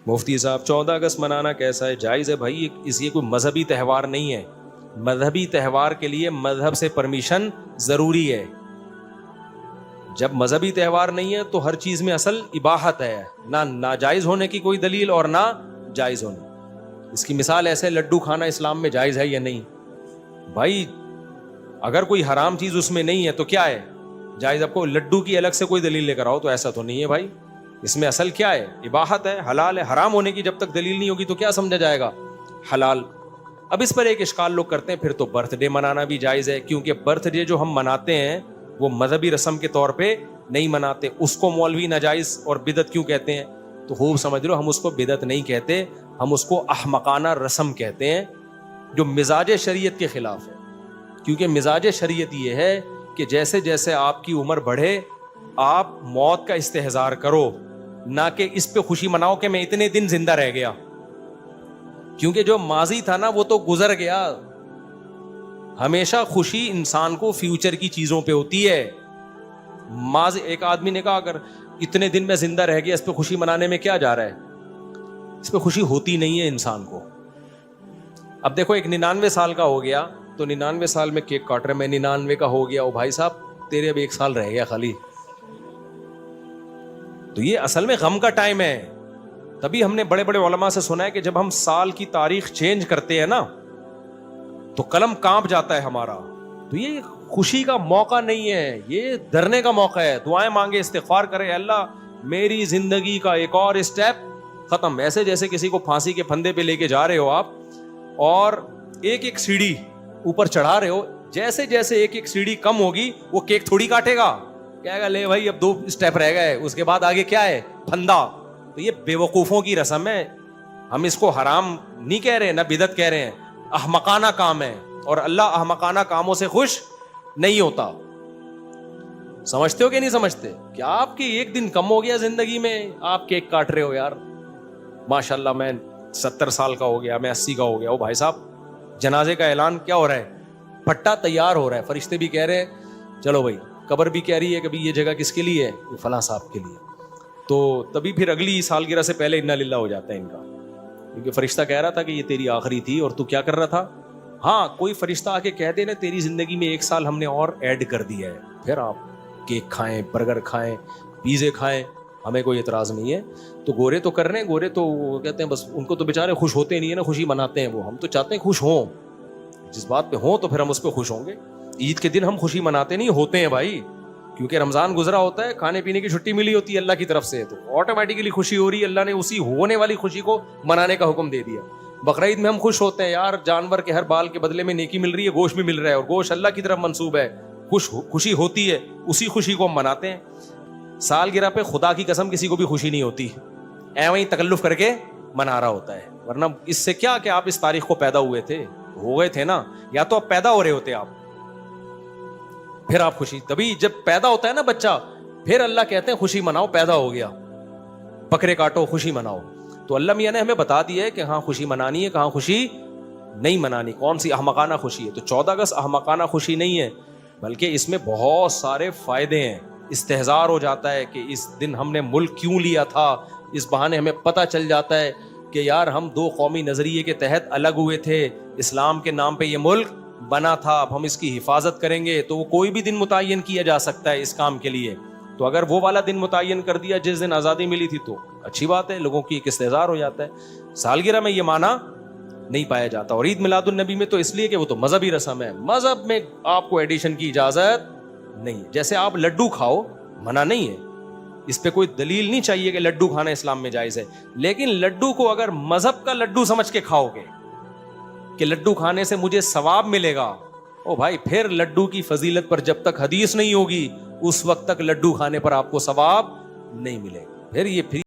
مفتی صاحب 14 اگست منانا کیسا ہے؟ جائز ہے بھائی، یہ کوئی مذہبی تہوار نہیں ہے. مذہبی تہوار کے لیے مذہب سے پرمیشن ضروری ہے. جب مذہبی تہوار نہیں ہے تو ہر چیز میں اصل اباحت ہے، نہ ناجائز ہونے کی کوئی دلیل اور نہ جائز ہونے. اس کی مثال ایسے لڈو کھانا اسلام میں جائز ہے یا نہیں؟ بھائی اگر کوئی حرام چیز اس میں نہیں ہے تو کیا ہے جائز؟ آپ کو لڈو کی الگ سے کوئی دلیل لے کر آؤ تو ایسا تو نہیں ہے بھائی. اس میں اصل کیا ہے؟ اباحت ہے، حلال ہے. حرام ہونے کی جب تک دلیل نہیں ہوگی تو کیا سمجھا جائے گا حلال. اب اس پر ایک اشکال لوگ کرتے ہیں پھر تو برتھ ڈے منانا بھی جائز ہے، کیونکہ برتھ ڈے جو ہم مناتے ہیں وہ مذہبی رسم کے طور پہ نہیں مناتے. اس کو مولوی ناجائز اور بدعت کیوں کہتے ہیں؟ تو خوب سمجھ لو، ہم اس کو بدعت نہیں کہتے، ہم اس کو احمقانہ رسم کہتے ہیں جو مزاج شریعت کے خلاف ہے. کیونکہ مزاج شریعت یہ ہے کہ جیسے جیسے آپ کی عمر بڑھے آپ موت کا استحضار کرو، نہ کہ اس پہ خوشی مناؤ کہ میں اتنے دن زندہ رہ گیا. کیونکہ جو ماضی تھا نا وہ تو گزر گیا. ہمیشہ خوشی انسان کو فیوچر کی چیزوں پہ ہوتی ہے. ماضی، ایک آدمی نے کہا اگر اتنے دن میں زندہ رہ گیا اس پہ خوشی منانے میں کیا جا رہا ہے؟ اس پہ خوشی ہوتی نہیں ہے انسان کو. اب دیکھو ایک 99 سال کا ہو گیا تو 99 سال میں کیک کاٹ رہے، میں 99 کا ہو گیا. او بھائی صاحب تیرے اب 1 سال رہ گیا خالی. تو یہ اصل میں غم کا ٹائم ہے. تبھی ہم نے بڑے بڑے علماء سے سنا ہے کہ جب ہم سال کی تاریخ چینج کرتے ہیں نا تو قلم کانپ جاتا ہے ہمارا. تو یہ خوشی کا موقع نہیں ہے، یہ ڈرنے کا موقع ہے. دعائیں مانگے، استغفار کرے، اللہ میری زندگی کا ایک اور اسٹیپ ختم. ایسے جیسے کسی کو پھانسی کے پھندے پہ لے کے جا رہے ہو آپ اور ایک ایک سیڑھی اوپر چڑھا رہے ہو، جیسے جیسے ایک ایک سیڑھی کم ہوگی وہ کیک تھوڑی کاٹے گا، کہے گا لے بھائی اب 2 اسٹیپ رہ گئے، اس کے بعد آگے کیا ہے؟ پھندا. تو یہ بے وقوفوں کی رسم ہے. ہم اس کو حرام نہیں کہہ رہے، نہ بدعت کہہ رہے ہیں، احمقانہ کام ہے اور اللہ احمقانہ کاموں سے خوش نہیں ہوتا. سمجھتے ہو کہ نہیں سمجھتے کہ آپ کی ایک دن کم ہو گیا زندگی میں آپ کیک کاٹ رہے ہو؟ یار ماشاءاللہ میں 70 سال کا ہو گیا، میں 80 کا ہو گیا. او بھائی صاحب جنازے کا اعلان کیا ہو رہا ہے؟ پٹا تیار ہو رہا ہے، فرشتے بھی کہہ رہے ہیں چلو بھائی، قبر بھی کہہ رہی ہے کہ یہ جگہ کس کے لیے ہے؟ یہ فلاں صاحب کے لیے. تو تبھی پھر اگلی سالگرہ سے پہلے انا للہ ہو جاتا ہے ان کا، کیونکہ فرشتہ کہہ رہا تھا کہ یہ تیری آخری تھی اور تو کیا کر رہا تھا. ہاں کوئی فرشتہ آ کے کہہ دے نا تیری زندگی میں 1 سال ہم نے اور ایڈ کر دیا ہے، پھر آپ کیک کھائیں، برگر کھائیں، پیزے کھائیں، ہمیں کوئی اعتراض نہیں ہے. تو گورے تو کر رہے ہیں، گورے تو کہتے ہیں بس ان کو تو بیچارے خوش ہوتے نہیں ہے نا، خوشی مناتے ہیں وہ. ہم تو چاہتے ہیں خوش ہوں، جس بات پہ ہوں تو پھر ہم اس پہ خوش ہوں گے. عید کے دن ہم خوشی مناتے نہیں، ہوتے ہیں بھائی، کیونکہ رمضان گزرا ہوتا ہے، کھانے پینے کی چھٹی ملی ہوتی ہے اللہ کی طرف سے، تو آٹومیٹکلی خوشی ہو رہی ہے. اللہ نے اسی ہونے والی خوشی کو منانے کا حکم دے دیا. بقرعید میں ہم خوش ہوتے ہیں، یار جانور کے ہر بال کے بدلے میں نیکی مل رہی ہے، گوشت بھی مل رہا ہے اور گوشت اللہ کی طرف منسوب ہے، خوشی ہوتی ہے، اسی خوشی کو ہم مناتے ہیں. سالگرہ پہ خدا کی قسم کسی کو بھی خوشی نہیں ہوتی، ایویں تکلف کر کے منا رہا ہوتا ہے. ورنہ اس سے کیا کہ آپ اس تاریخ کو پیدا ہوئے تھے، ہو گئے تھے نا، یا تو آپ پیدا ہو رہے ہوتے آپ، پھر آپ خوشی. تبھی جب پیدا ہوتا ہے نا بچہ پھر اللہ کہتے ہیں خوشی مناؤ، پیدا ہو گیا، بکرے کاٹو، خوشی مناؤ. تو اللہ میاں نے ہمیں بتا دیا ہے کہ ہاں خوشی منانی ہے، کہاں خوشی نہیں منانی، کون سی احمقانہ خوشی ہے. تو 14 اگست احمقانہ خوشی نہیں ہے، بلکہ اس میں بہت سارے فائدے ہیں. استحضار ہو جاتا ہے کہ اس دن ہم نے ملک کیوں لیا تھا، اس بہانے ہمیں پتہ چل جاتا ہے کہ یار ہم 2 قومی نظریے کے تحت الگ ہوئے تھے، اسلام کے نام پہ یہ ملک بنا تھا، اب ہم اس کی حفاظت کریں گے. تو وہ کوئی بھی دن متعین کیا جا سکتا ہے اس کام کے لیے. تو اگر وہ والا دن متعین کر دیا جس دن آزادی ملی تھی تو اچھی بات ہے، لوگوں کی ایک استحضار ہو جاتا ہے. سالگرہ میں یہ معنی نہیں پایا جاتا. اور عید میلاد النبی میں تو اس لیے کہ وہ تو مذہبی رسم ہے، مذہب میں آپ کو ایڈیشن کی اجازت نہیں ہے. جیسے آپ لڈو کھاؤ، منع نہیں ہے، اس پہ کوئی دلیل نہیں چاہیے کہ لڈو کھانا اسلام میں جائز ہے. لیکن لڈو کو اگر مذہب کا لڈو سمجھ کے کھاؤ گے کہ لڈو کھانے سے مجھے ثواب ملے گا، او بھائی پھر لڈو کی فضیلت پر جب تک حدیث نہیں ہوگی اس وقت تک لڈو کھانے پر آپ کو ثواب نہیں ملے گا. پھر